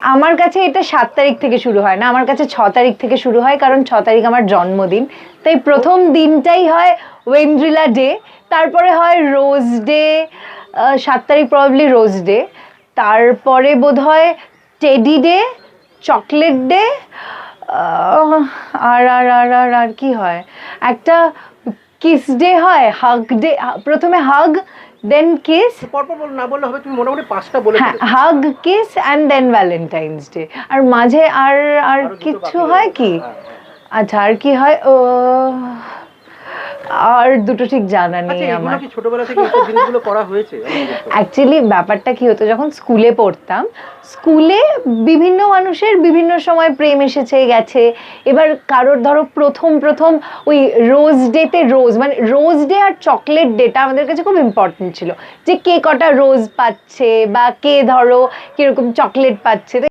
আমার কাছে এটা 7 তারিখ থেকে শুরু হয় না, আমার কাছে 6 তারিখ থেকে শুরু হয়, কারণ 6 তারিখ আমার জন্মদিন। তাই প্রথম দিনটাই হয় ওয়েন্ড্রিলা ডে, তারপরে হয় রোজ ডে, 7 তারিখ প্রবাবলি রোজ ডে, তারপরে বোধ হয় টেডি ডে, চকলেট ডে, আর আর আর আর আর কি হয়, একটা কিস ডে হয়, হাগ ডে, প্রথমে হাগ দেন কিস, পরপর না বললে হবে, তুমি মোটামুটি 5টা বলে হ্যাঁ, hug kiss and then Valentine's day. আর মাঝে আর আর কিছু হয় কি? আচ্ছা, আর কি হয়? ও, আর দুটো ঠিক জানা নেই আমার। কি ছোটবেলা থেকে এই জিনিসগুলো করা হয়েছে? অ্যাকচুয়ালি ব্যাপারটা কি হতো, যখন স্কুলে পড়তাম, স্কুলে বিভিন্ন মানুষের বিভিন্ন সময় প্রেম এসেছে গেছে। এবার কারোর ধরো প্রথম প্রথম ওই রোজ ডেতে, রোজ মানে রোজ ডে আর চকলেট ডেটা আমাদের কাছে খুব ইম্পর্টেন্ট ছিল, যে কে কটা রোজ পাচ্ছে বা কে ধরো কিরকম চকলেট পাচ্ছে।